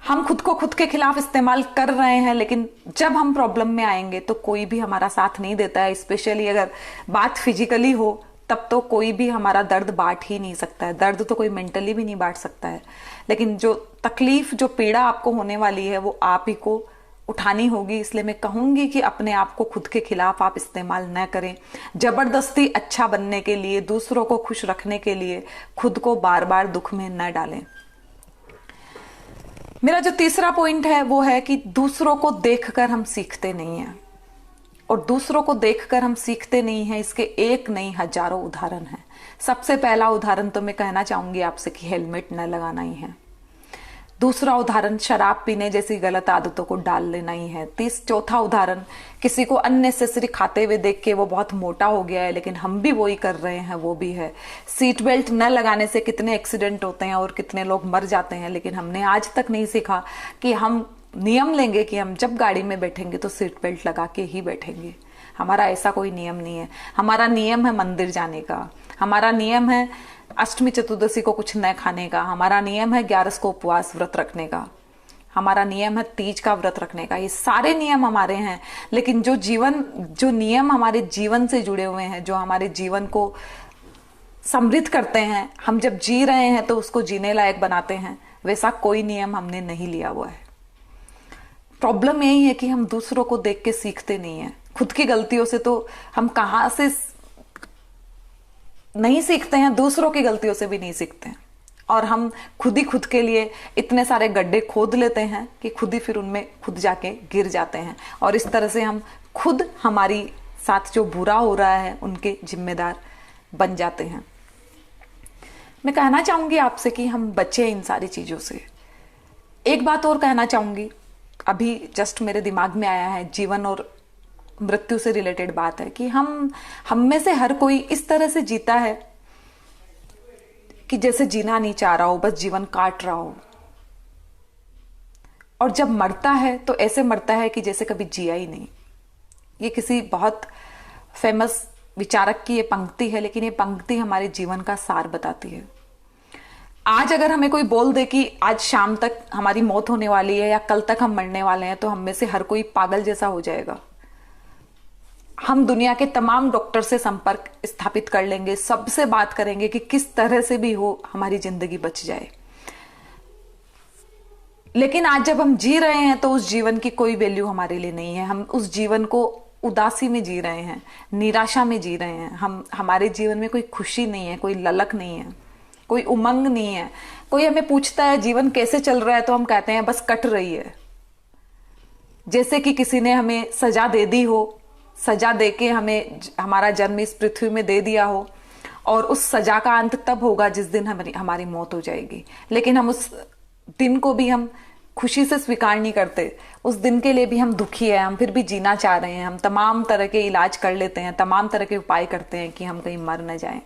हम खुद को खुद के खिलाफ इस्तेमाल कर रहे हैं, लेकिन जब हम प्रॉब्लम में आएंगे तो कोई भी हमारा साथ नहीं देता है। स्पेशली अगर बात फिजिकली हो तब तो कोई भी हमारा दर्द बांट ही नहीं सकता है। दर्द तो कोई मेंटली भी नहीं बांट सकता है, लेकिन जो तकलीफ, जो पीड़ा आपको होने वाली है वो आप ही को उठानी होगी। इसलिए मैं कहूंगी कि अपने आप को खुद के खिलाफ आप इस्तेमाल न करें। जबरदस्ती अच्छा बनने के लिए, दूसरों को खुश रखने के लिए खुद को बार बार दुख में न डालें। मेरा जो तीसरा पॉइंट है वो है कि दूसरों को देखकर हम सीखते नहीं हैं, और दूसरों को देखकर हम सीखते नहीं हैं इसके एक नहीं हजारों उदाहरण हैं। सबसे पहला उदाहरण तो मैं कहना चाहूंगी आपसे कि हेलमेट न लगाना ही है। दूसरा उदाहरण शराब पीने जैसी गलत आदतों को डाल लेना ही है। चौथा उदाहरण किसी को अननेसेसरी खाते हुए देख के वो बहुत मोटा हो गया है लेकिन हम भी वही कर रहे हैं, वो भी है। सीट बेल्ट न लगाने से कितने एक्सीडेंट होते हैं और कितने लोग मर जाते हैं, लेकिन हमने आज तक नहीं सीखा कि हम नियम लेंगे कि हम जब गाड़ी में बैठेंगे तो सीट बेल्ट लगा के ही बैठेंगे। हमारा ऐसा कोई नियम नहीं है। हमारा नियम है मंदिर जाने का, हमारा नियम है अष्टमी चतुर्दशी को कुछ न खाने का, हमारा नियम है 11 को उपवास व्रत रखने का, हमारा नियम है तीज का व्रत रखने का। ये सारे नियम हमारे हैं, लेकिन जो नियम हमारे जीवन से जुड़े हुए हैं, जो हमारे जीवन को समृद्ध करते हैं, हम जब जी रहे हैं तो उसको जीने लायक बनाते हैं, वैसा कोई नियम हमने नहीं लिया हुआ है। प्रॉब्लम यही है कि हम दूसरों को देख के सीखते नहीं है। खुद की गलतियों से तो हम कहां से नहीं सीखते हैं, दूसरों की गलतियों से भी नहीं सीखते हैं, और हम खुद ही खुद के लिए इतने सारे गड्ढे खोद लेते हैं कि खुद ही फिर उनमें खुद जाके गिर जाते हैं, और इस तरह से हम खुद हमारी साथ जो बुरा हो रहा है उनके जिम्मेदार बन जाते हैं। मैं कहना चाहूंगी आपसे कि हम बचें इन सारी चीजों से। एक बात और कहना चाहूंगी, अभी जस्ट मेरे दिमाग में आया है, जीवन और मृत्यु से रिलेटेड बात है कि हम में से हर कोई इस तरह से जीता है कि जैसे जीना नहीं चाह रहा हो, बस जीवन काट रहा हो, और जब मरता है तो ऐसे मरता है कि जैसे कभी जिया ही नहीं। ये किसी बहुत फेमस विचारक की ये पंक्ति है, लेकिन ये पंक्ति हमारे जीवन का सार बताती है। आज अगर हमें कोई बोल दे कि आज शाम तक हमारी मौत होने वाली है या कल तक हम मरने वाले हैं, तो हम में से हर कोई पागल जैसा हो जाएगा। हम दुनिया के तमाम डॉक्टर से संपर्क स्थापित कर लेंगे, सबसे बात करेंगे कि किस तरह से भी हो हमारी जिंदगी बच जाए, लेकिन आज जब हम जी रहे हैं तो उस जीवन की कोई वैल्यू हमारे लिए नहीं है। हम उस जीवन को उदासी में जी रहे हैं, निराशा में जी रहे हैं। हमारे जीवन में कोई खुशी नहीं है, कोई ललक नहीं है, कोई उमंग नहीं है। कोई हमें पूछता है जीवन कैसे चल रहा है, तो हम कहते हैं बस कट रही है। जैसे कि किसी ने हमें सजा दे दी हो, सजा देके हमें हमारा जन्म इस पृथ्वी में दे दिया हो, और उस सजा का अंत तब होगा जिस दिन हमारी मौत हो जाएगी। लेकिन हम उस दिन को भी हम खुशी से स्वीकार नहीं करते, उस दिन के लिए भी हम दुखी है, हम फिर भी जीना चाह रहे हैं। हम तमाम तरह के इलाज कर लेते हैं, तमाम तरह के उपाय करते हैं कि हम कहीं मर न जाएं।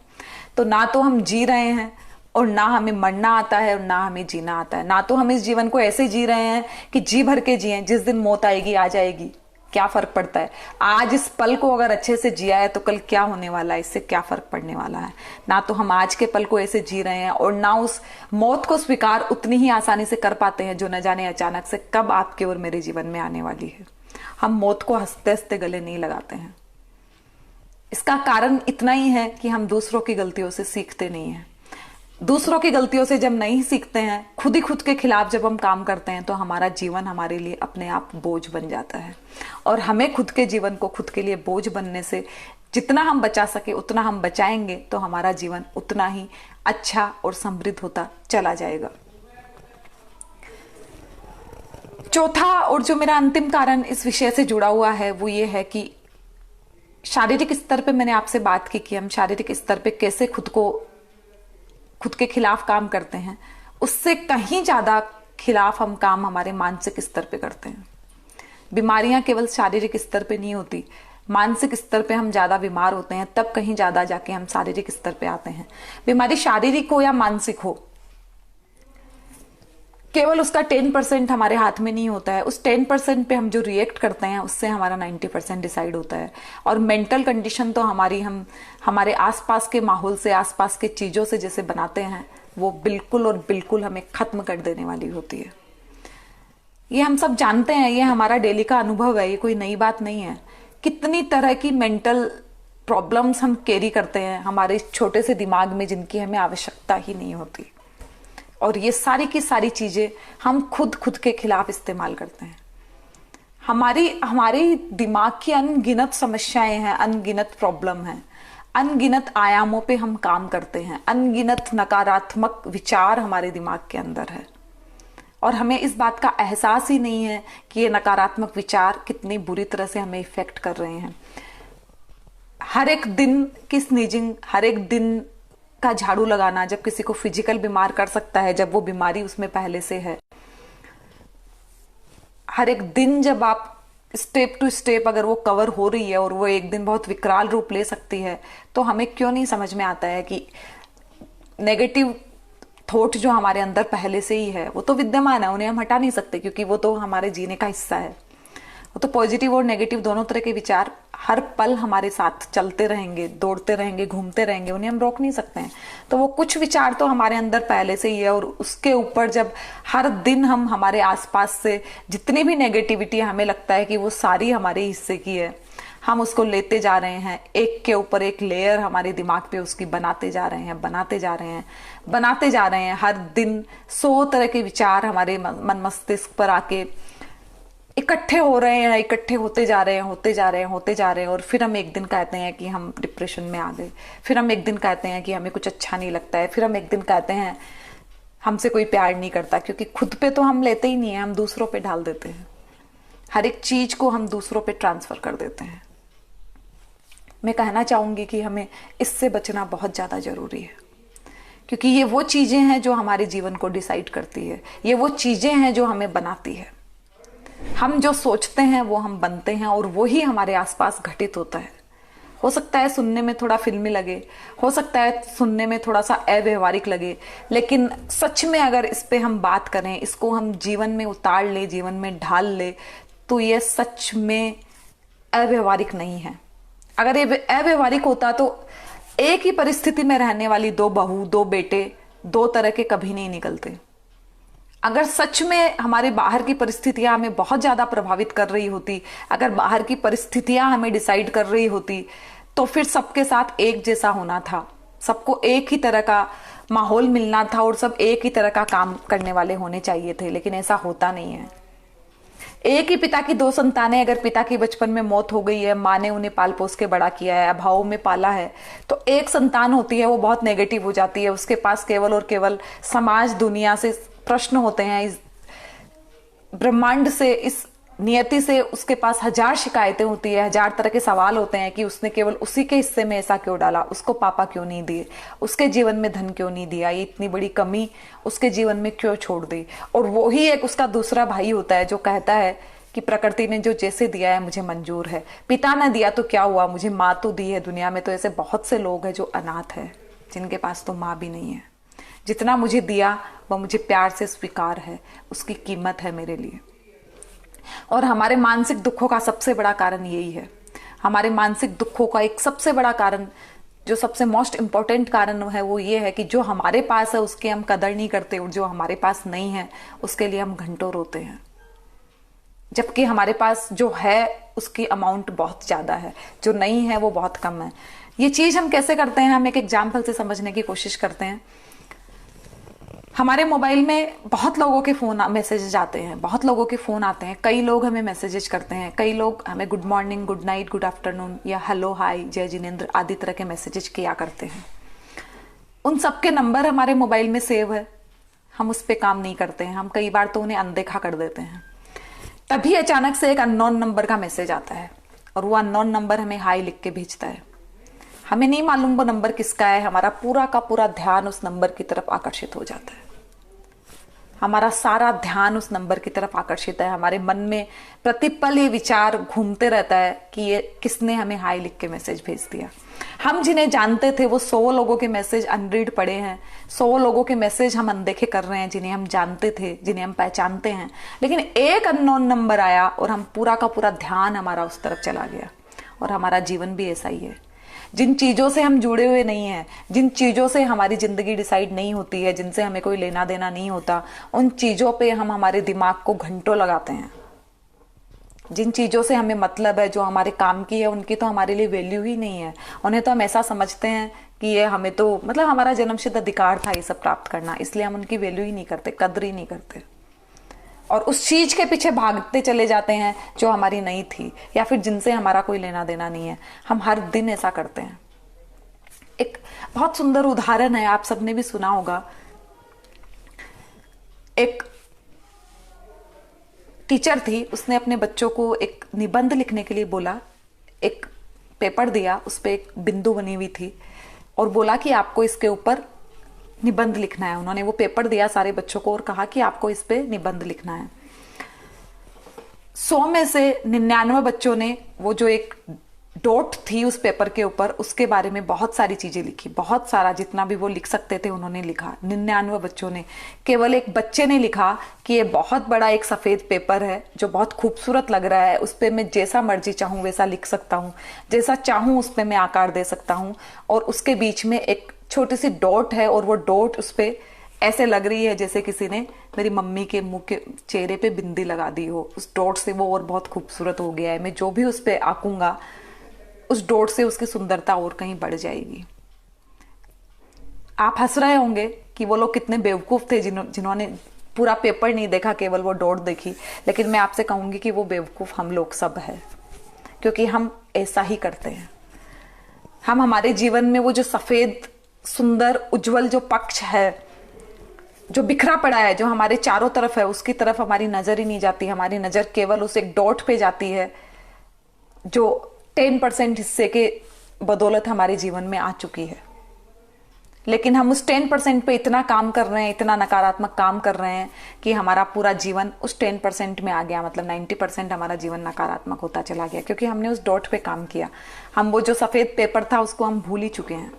तो ना तो हम जी रहे हैं और ना हमें मरना आता है और ना हमें जीना आता है। ना तो हम इस जीवन को ऐसे जी रहे हैं कि जी भर के जिए, जिस दिन मौत आएगी आ जाएगी, क्या फर्क पड़ता है। आज इस पल को अगर अच्छे से जिया है तो कल क्या होने वाला है, इससे क्या फर्क पड़ने वाला है। ना तो हम आज के पल को ऐसे जी रहे हैं, और ना उस मौत को स्वीकार उतनी ही आसानी से कर पाते हैं जो न जाने अचानक से कब आपके और मेरे जीवन में आने वाली है। हम मौत को हंसते हंसते गले नहीं लगाते हैं। इसका कारण इतना ही है कि हम दूसरों की गलतियों से सीखते नहीं हैं। दूसरों की गलतियों से जब नहीं सीखते हैं, खुद ही खुद के खिलाफ जब हम काम करते हैं, तो हमारा जीवन हमारे लिए अपने आप बोझ बन जाता है। और हमें खुद के जीवन को खुद के लिए बोझ बनने से जितना हम बचा सके उतना हम बचाएंगे तो हमारा जीवन उतना ही अच्छा और समृद्ध होता चला जाएगा। चौथा और जो मेरा अंतिम कारण इस विषय से जुड़ा हुआ है वो ये है कि शारीरिक स्तर पे मैंने आपसे बात की कि हम शारीरिक स्तर पे कैसे खुद के खिलाफ काम करते हैं, उससे कहीं ज्यादा खिलाफ हम काम हमारे मानसिक स्तर पे करते हैं। बीमारियां केवल शारीरिक स्तर पे नहीं होती, मानसिक स्तर पे हम ज्यादा बीमार होते हैं, तब कहीं ज्यादा जाके हम शारीरिक स्तर पे आते हैं। बीमारी शारीरिक हो या मानसिक हो, केवल उसका 10% हमारे हाथ में नहीं होता है। उस 10% पे हम जो रिएक्ट करते हैं उससे हमारा 90% डिसाइड होता है। और मेंटल कंडीशन तो हम हमारे आसपास के माहौल से, आसपास के चीजों से जैसे बनाते हैं, वो बिल्कुल और बिल्कुल हमें खत्म कर देने वाली होती है। ये हम सब जानते हैं, ये हमारा डेली का अनुभव है, ये कोई नई बात नहीं है। कितनी तरह की मेंटल प्रॉब्लम्स हम कैरी करते हैं हमारे छोटे से दिमाग में, जिनकी हमें आवश्यकता ही नहीं होती। और ये सारी की सारी चीजें हम खुद के खिलाफ इस्तेमाल करते हैं। हमारी दिमाग की अनगिनत समस्याएं हैं, अनगिनत प्रॉब्लम है, अनगिनत आयामों पे हम काम करते हैं, अनगिनत नकारात्मक विचार हमारे दिमाग के अंदर है और हमें इस बात का एहसास ही नहीं है कि ये नकारात्मक विचार कितनी बुरी तरह से हमें इफेक्ट कर रहे हैं। हर एक दिन की स्नीजिंग, हर एक दिन का झाड़ू लगाना जब किसी को फिजिकल बीमार कर सकता है, जब वो बीमारी उसमें पहले से है। हर एक दिन जब आप स्टेप टू स्टेप अगर वो कवर हो रही है और वो एक दिन बहुत विकराल रूप ले सकती है, तो हमें क्यों नहीं समझ में आता है कि नेगेटिव थॉट जो हमारे अंदर पहले से ही है वो तो विद्यमान है, उन्हें हम हटा नहीं सकते क्योंकि वो तो हमारे जीने का हिस्सा है। वो तो पॉजिटिव और नेगेटिव दोनों तरह के विचार हर पल हमारे साथ चलते रहेंगे, दौड़ते रहेंगे, घूमते रहेंगे, उन्हें हम रोक नहीं सकते हैं। तो वो कुछ विचार तो हमारे अंदर पहले से ही है और उसके ऊपर जब हर दिन हम हमारे आसपास से जितनी भी नेगेटिविटी हमें लगता है कि वो सारी हमारे हिस्से की है, हम उसको लेते जा रहे हैं, एक के ऊपर एक लेयर हमारे दिमाग पे उसकी बनाते जा रहे हैं, बनाते जा रहे हैं, बनाते जा रहे हैं। हर दिन 100 तरह के विचार हमारे मन मस्तिष्क पर आके इकट्ठे हो रहे हैं, इकट्ठे होते जा रहे हैं, होते जा रहे हैं, होते जा रहे हैं। और फिर हम एक दिन कहते हैं कि हम डिप्रेशन में आ गए, फिर हम एक दिन कहते हैं कि हमें कुछ अच्छा नहीं लगता है, फिर हम एक दिन कहते हैं हमसे कोई प्यार नहीं करता, क्योंकि खुद पे तो हम लेते ही नहीं है, हम दूसरों पे ढाल देते हैं। हर एक चीज को हम दूसरों पे ट्रांसफर कर देते हैं। मैं कहना चाहूंगी कि हमें इससे बचना बहुत ज्यादा जरूरी है, क्योंकि ये वो चीजें हैं जो हमारे जीवन को डिसाइड करती है, ये वो चीजें हैं जो हमें बनाती है। हम जो सोचते हैं वो हम बनते हैं और वो ही हमारे आसपास घटित होता है। हो सकता है सुनने में थोड़ा फिल्मी लगे, हो सकता है सुनने में थोड़ा सा अव्यवहारिक लगे, लेकिन सच में अगर इस पे हम बात करें, इसको हम जीवन में उतार ले, जीवन में ढाल ले, तो ये सच में अव्यवहारिक नहीं है। अगर ये अव्यवहारिक होता तो एक ही परिस्थिति में रहने वाली 2 बहू, 2 बेटे 2 तरह के कभी नहीं निकलते। अगर सच में हमारे बाहर की परिस्थितियां हमें बहुत ज्यादा प्रभावित कर रही होती, अगर बाहर की परिस्थितियां हमें डिसाइड कर रही होती, तो फिर सबके साथ एक जैसा होना था, सबको एक ही तरह का माहौल मिलना था और सब एक ही तरह का काम करने वाले होने चाहिए थे। लेकिन ऐसा होता नहीं है। एक ही पिता की 2 संतानें, अगर पिता की बचपन में मौत हो गई है, माँ ने उन्हें पाल पोस के बड़ा किया है, अभाव में पाला है, तो एक संतान होती है वो बहुत नेगेटिव हो जाती है। उसके पास केवल और केवल समाज, दुनिया से प्रश्न होते हैं, इस ब्रह्मांड से, इस नियति से उसके पास 1000 शिकायतें होती है, 1000 तरह के सवाल होते हैं कि उसने केवल उसी के हिस्से में ऐसा क्यों डाला, उसको पापा क्यों नहीं दिए, उसके जीवन में धन क्यों नहीं दिया, ये इतनी बड़ी कमी उसके जीवन में क्यों छोड़ दी। और वो ही एक उसका दूसरा भाई होता है जो कहता है कि प्रकृति ने जो जैसे दिया है मुझे मंजूर है, पिता ने दिया तो क्या हुआ, मुझे माँ तो दी है। दुनिया में तो ऐसे बहुत से लोग हैं जो अनाथ है, जिनके पास तो माँ भी नहीं है। जितना मुझे दिया वह मुझे प्यार से स्वीकार है, उसकी कीमत है मेरे लिए। और हमारे मानसिक दुखों का सबसे बड़ा कारण यही है। हमारे मानसिक दुखों का एक सबसे बड़ा कारण, जो सबसे मोस्ट इंपॉर्टेंट कारण है, वो ये है कि जो हमारे पास है उसकी हम कदर नहीं करते और जो हमारे पास नहीं है उसके लिए हम घंटों रोते हैं, जबकि हमारे पास जो है उसकी अमाउंट बहुत ज्यादा है, जो नहीं है वो बहुत कम है। ये चीज हम कैसे करते हैं, हम एक एग्जाम्पल से समझने की कोशिश करते हैं। हमारे मोबाइल में बहुत लोगों के फोन मैसेजेस आते हैं, बहुत लोगों के फोन आते हैं, कई लोग हमें मैसेजेस करते हैं, कई लोग हमें good morning, good night, good afternoon या हेलो, हाय, जय जिनेंद्र आदि तरह के मैसेजेस किया करते हैं। उन सबके नंबर हमारे मोबाइल में सेव है, हम उस पर काम नहीं करते हैं, हम कई बार तो उन्हें अनदेखा कर देते हैं। तभी अचानक से एक अननोन नंबर का मैसेज आता है और वो अननोन नंबर हमें हाय लिख के भेजता है। हमें नहीं मालूम वो नंबर किसका है, हमारा पूरा का पूरा ध्यान उस नंबर की तरफ आकर्षित हो जाता है, हमारा सारा ध्यान उस नंबर की तरफ आकर्षित है। हमारे मन में प्रतिपल ये विचार घूमते रहता है कि ये किसने हमें हाय लिख के मैसेज भेज दिया। हम जिन्हें जानते थे वो 100 लोगों के मैसेज अनरीड पड़े हैं, 100 लोगों के मैसेज हम अनदेखे कर रहे हैं जिन्हें हम जानते थे, जिन्हें हम पहचानते हैं, लेकिन एक अननोन नंबर आया और हम पूरा का पूरा ध्यान हमारा उस तरफ चला गया। और हमारा जीवन भी ऐसा ही है। जिन चीजों से हम जुड़े हुए नहीं हैं, जिन चीजों से हमारी जिंदगी डिसाइड नहीं होती है, जिनसे हमें कोई लेना देना नहीं होता, उन चीजों पे हम हमारे दिमाग को घंटों लगाते हैं। जिन चीजों से हमें मतलब है, जो हमारे काम की है, उनकी तो हमारे लिए वैल्यू ही नहीं है। उन्हें तो हम ऐसा समझते हैं कि ये हमें तो मतलब हमारा जन्मसिद्ध अधिकार था ये सब प्राप्त करना, इसलिए हम उनकी वैल्यू ही नहीं करते, कद्र ही नहीं करते और उस चीज के पीछे भागते चले जाते हैं जो हमारी नहीं थी या फिर जिनसे हमारा कोई लेना देना नहीं है। हम हर दिन ऐसा करते हैं। एक बहुत सुंदर उदाहरण है, आप सबने भी सुना होगा। एक टीचर थी, उसने अपने बच्चों को एक निबंध लिखने के लिए बोला, एक पेपर दिया, उस पर एक बिंदु बनी हुई थी और बोला कि आपको इसके ऊपर निबंध लिखना है। उन्होंने वो पेपर दिया सारे बच्चों को और कहा कि आपको इस पे निबंध लिखना है। 100 में से 99 बच्चों ने वो जो एक डॉट थी उस पेपर के ऊपर, उसके बारे में बहुत सारी चीजें लिखी, बहुत सारा, जितना भी वो लिख सकते थे उन्होंने लिखा। 99 बच्चों ने, केवल एक बच्चे ने लिखा कि ये बहुत बड़ा एक सफेद पेपर है जो बहुत खूबसूरत लग रहा है, उस पर मैं जैसा मर्जी चाहूं वैसा लिख सकता हूं, जैसा चाहूं उस पर मैं आकार दे सकता हूं, और उसके बीच में एक छोटी सी डॉट है और वो डॉट उस पे ऐसे लग रही है जैसे किसी ने मेरी मम्मी के मुंह के चेहरे पे बिंदी लगा दी हो। उस डॉट से वो और बहुत खूबसूरत हो गया है, मैं जो भी उस पे आंकूंगा उस डॉट से उसकी सुंदरता और कहीं बढ़ जाएगी। आप हंस रहे होंगे कि वो लोग कितने बेवकूफ थे जिन्होंने पूरा पेपर नहीं देखा, केवल वो डॉट देखी। लेकिन मैं आपसे कहूंगी कि वो बेवकूफ हम लोग सब है, क्योंकि हम ऐसा ही करते हैं। हम हमारे जीवन में वो जो सफेद सुंदर उज्जवल जो पक्ष है, जो बिखरा पड़ा है, जो हमारे चारों तरफ है, उसकी तरफ हमारी नजर ही नहीं जाती। हमारी नजर केवल उस एक डॉट पे जाती है जो 10% हिस्से के बदौलत हमारे जीवन में आ चुकी है। लेकिन हम उस 10% पे इतना काम कर रहे हैं, इतना नकारात्मक काम कर रहे हैं कि हमारा पूरा जीवन उस 10% में आ गया। मतलब 90% हमारा जीवन नकारात्मक होता चला गया, क्योंकि हमने उस डॉट पे काम किया। हम वो जो सफेद पेपर था उसको हम भूल ही चुके हैं।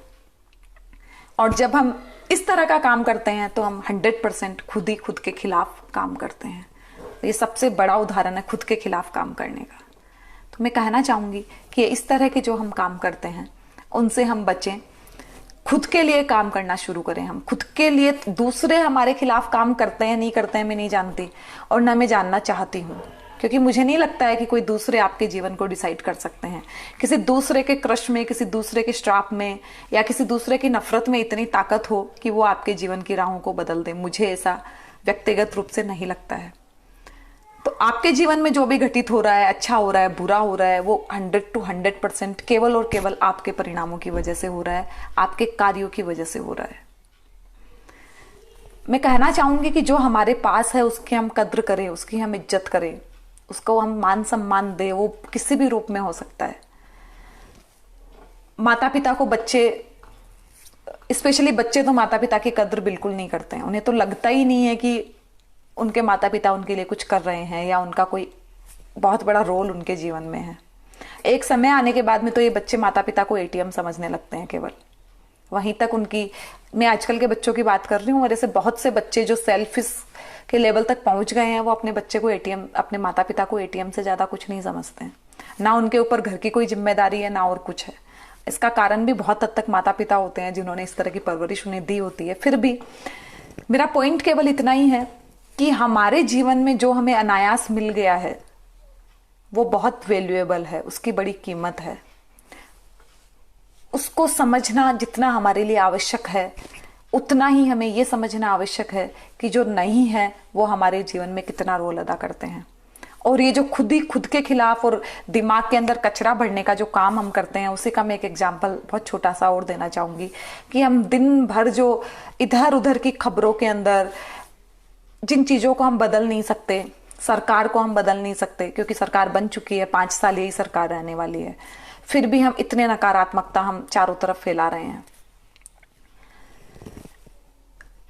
और जब हम इस तरह का काम करते हैं तो हम 100% खुद ही खुद के खिलाफ काम करते हैं। ये सबसे बड़ा उदाहरण है खुद के खिलाफ काम करने का। तो मैं कहना चाहूंगी कि इस तरह के जो हम काम करते हैं उनसे हम बचें, खुद के लिए काम करना शुरू करें। हम खुद के लिए, दूसरे हमारे खिलाफ काम करते हैं नहीं करते हैं मैं नहीं जानती और ना मैं जानना चाहती हूँ, क्योंकि मुझे नहीं लगता है कि कोई दूसरे आपके जीवन को डिसाइड कर सकते हैं। किसी दूसरे के क्रश में, किसी दूसरे के श्राप में या किसी दूसरे की नफरत में इतनी ताकत हो कि वो आपके जीवन की राहों को बदल दे, मुझे ऐसा व्यक्तिगत रूप से नहीं लगता है। तो आपके जीवन में जो भी घटित हो रहा है, अच्छा हो रहा है, बुरा हो रहा है, वो 100% केवल और केवल आपके परिणामों की वजह से हो रहा है, आपके कार्यों की वजह से हो रहा है। मैं कहना चाहूंगी कि जो हमारे पास है उसकी हम कद्र करें, उसकी हम इज्जत करें, उसको हम मान सम्मान दें। वो किसी भी रूप में हो सकता है। माता पिता को बच्चे, स्पेशली बच्चे तो माता पिता की कद्र बिल्कुल नहीं करते हैं। उन्हें तो लगता ही नहीं है कि उनके माता पिता उनके लिए कुछ कर रहे हैं या उनका कोई बहुत बड़ा रोल उनके जीवन में है। एक समय आने के बाद में तो ये बच्चे माता पिता को एटीएम समझने लगते हैं केवल। वहीं तक उनकी, मैं आजकल के बच्चों की बात कर रही हूँ, मेरे से बहुत से बच्चे जो सेल्फिश के लेवल तक पहुंच गए हैं, वो अपने बच्चे को एटीएम, अपने माता पिता को एटीएम से ज्यादा कुछ नहीं समझते हैं। ना उनके ऊपर घर की कोई जिम्मेदारी है, ना और कुछ है। इसका कारण भी बहुत हद तक माता पिता होते हैं जिन्होंने इस तरह की परवरिश उन्हें दी होती है। फिर भी मेरा पॉइंट केवल इतना ही है कि हमारे जीवन में जो हमें अनायास मिल गया है वो बहुत वैल्यूएबल है, उसकी बड़ी कीमत है। उसको समझना जितना हमारे लिए आवश्यक है उतना ही हमें ये समझना आवश्यक है कि जो नहीं है वो हमारे जीवन में कितना रोल अदा करते हैं। और ये जो खुद ही खुद के खिलाफ और दिमाग के अंदर कचरा भरने का जो काम हम करते हैं, उसी का मैं एक एग्जाम्पल बहुत छोटा सा और देना चाहूंगी कि हम दिन भर जो इधर उधर की खबरों के अंदर जिन चीजों को हम बदल नहीं सकते, सरकार को हम बदल नहीं सकते क्योंकि सरकार बन चुकी है, 5 साल यही सरकार रहने वाली है, फिर भी हम इतने नकारात्मकता हम चारों तरफ फैला रहे हैं।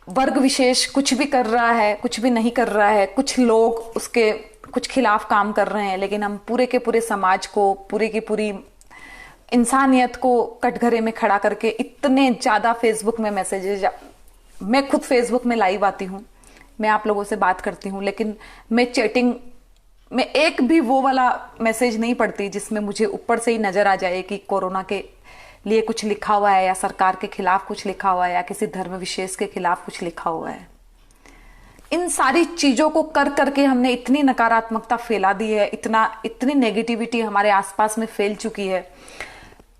वर्ग विशेष कुछ भी कर रहा है, कुछ भी नहीं कर रहा है, कुछ लोग उसके कुछ खिलाफ काम कर रहे हैं, लेकिन हम पूरे के पूरे समाज को, पूरी की पूरी इंसानियत को कटघरे में खड़ा करके इतने ज्यादा फेसबुक में मैसेजेस, मैं खुद फेसबुक में लाइव आती हूँ, मैं आप लोगों से बात करती हूँ, लेकिन मैं चैटिंग में एक भी वो वाला मैसेज नहीं पढ़ती जिसमें मुझे ऊपर से ही नजर आ जाए कि कोरोना के लिए कुछ लिखा हुआ है या सरकार के खिलाफ कुछ लिखा हुआ है या किसी धर्म विशेष के खिलाफ कुछ लिखा हुआ है। इन सारी चीजों को कर करके हमने इतनी नकारात्मकता फैला दी है, इतनी नेगेटिविटी हमारे आसपास में फैल चुकी है।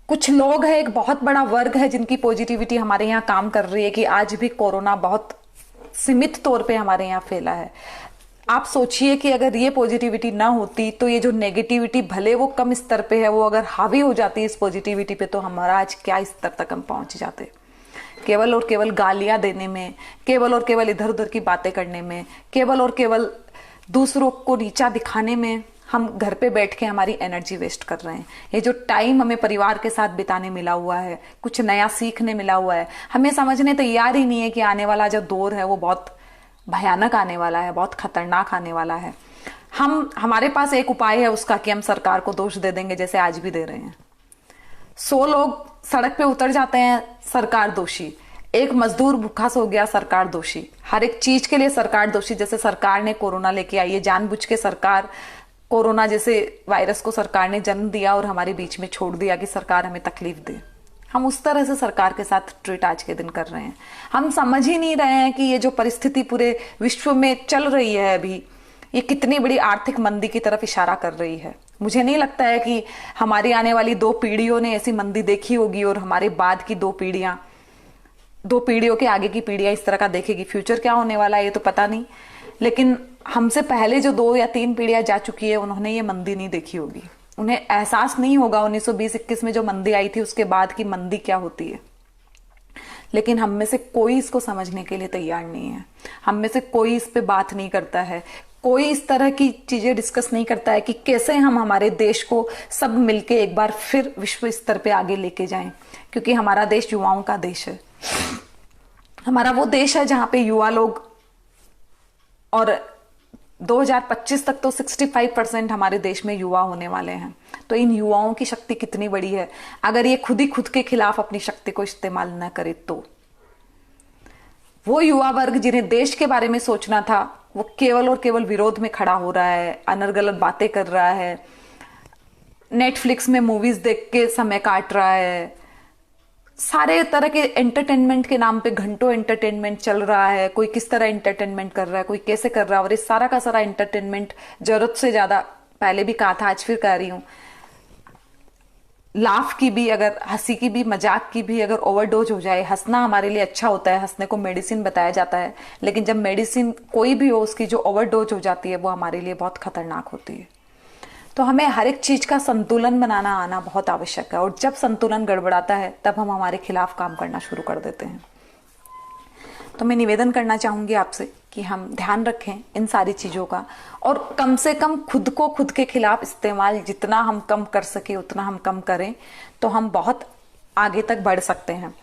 कुछ लोग हैं, एक बहुत बड़ा वर्ग है जिनकी पॉजिटिविटी हमारे यहाँ काम कर रही है कि आज भी कोरोना बहुत सीमित तौर पे हमारे यहाँ फैला है। आप सोचिए कि अगर ये पॉजिटिविटी ना होती तो ये जो नेगेटिविटी भले वो कम स्तर पे है, वो अगर हावी हो जाती इस पॉजिटिविटी पे, तो हमारा आज क्या स्तर तक हम पहुंच जाते। केवल और केवल गालियां देने में, केवल और केवल इधर उधर की बातें करने में, केवल और केवल दूसरों को नीचा दिखाने में हम घर पे बैठ के हमारी एनर्जी वेस्ट कर रहे हैं। ये जो टाइम हमें परिवार के साथ बिताने मिला हुआ है, कुछ नया सीखने मिला हुआ है, हमें समझने तैयार ही नहीं है कि आने वाला जो दौर है वो बहुत भयानक आने वाला है, बहुत खतरनाक आने वाला है। हमारे पास एक उपाय है उसका कि हम सरकार को दोष दे देंगे, जैसे आज भी दे रहे हैं। 100 लोग सड़क पे उतर जाते हैं, सरकार दोषी। एक मजदूर भूखा सो गया, सरकार दोषी। हर एक चीज के लिए सरकार दोषी। जैसे सरकार ने कोरोना लेके आई है, जानबूझ के सरकार कोरोना जैसे वायरस को सरकार ने जन्म दिया और हमारे बीच में छोड़ दिया कि सरकार हमें तकलीफ दे। हम उस तरह से सरकार के साथ ट्रीट आज के दिन कर रहे हैं। हम समझ ही नहीं रहे हैं कि ये जो परिस्थिति पूरे विश्व में चल रही है अभी, ये कितनी बड़ी आर्थिक मंदी की तरफ इशारा कर रही है। मुझे नहीं लगता है कि हमारी आने वाली 2 पीढ़ियों ने ऐसी मंदी देखी होगी और हमारे बाद की 2 पीढ़ियों के आगे की पीढ़ियां इस तरह का देखेगी। फ्यूचर क्या होने वाला है ये तो पता नहीं, लेकिन हमसे पहले जो 2 या 3 पीढ़ियां जा चुकी है उन्होंने ये मंदी नहीं देखी होगी। उन्हें एहसास नहीं होगा 1920-21 में जो मंदी आई थी उसके बाद की मंदी क्या होती है। लेकिन हम में से कोई इसको समझने के लिए तैयार नहीं है। हम में से कोई इस पे बात नहीं करता है। कोई इस तरह की चीजें डिस्कस नहीं करता है कि कैसे हम हमारे देश को सब मिलके एक बार फिर विश्व स्तर पे आगे लेके जाएं, क्योंकि हमारा देश युवाओं का देश है। हमारा वो देश है जहां पे युवा लोग, और 2025 तक तो 65% हमारे देश में युवा होने वाले हैं। तो इन युवाओं की शक्ति कितनी बड़ी है। अगर ये खुद ही खुद के खिलाफ अपनी शक्ति को इस्तेमाल न करे तो वो युवा वर्ग जिन्हें देश के बारे में सोचना था, वो केवल और केवल विरोध में खड़ा हो रहा है, अनर्गल बातें कर रहा है, नेटफ्लिक्स में मूवीज देख के समय काट रहा है, सारे तरह के एंटरटेनमेंट के नाम पे घंटों एंटरटेनमेंट चल रहा है। कोई किस तरह एंटरटेनमेंट कर रहा है, कोई कैसे कर रहा है, और ये सारा का सारा एंटरटेनमेंट जरूरत से ज्यादा, पहले भी कहा था आज फिर कह रही हूं, लाफ की भी, अगर हंसी की भी, मजाक की भी अगर ओवरडोज हो जाए। हंसना हमारे लिए अच्छा होता है, हंसने को मेडिसिन बताया जाता है, लेकिन जब मेडिसिन कोई भी हो उसकी जो ओवरडोज हो जाती है वो हमारे लिए बहुत खतरनाक होती है। तो हमें हर एक चीज का संतुलन बनाना आना बहुत आवश्यक है, और जब संतुलन गड़बड़ाता है तब हम हमारे खिलाफ काम करना शुरू कर देते हैं। तो मैं निवेदन करना चाहूंगी आपसे कि हम ध्यान रखें इन सारी चीजों का, और कम से कम खुद को खुद के खिलाफ इस्तेमाल जितना हम कम कर सके उतना हम कम करें, तो हम बहुत आगे तक बढ़ सकते हैं।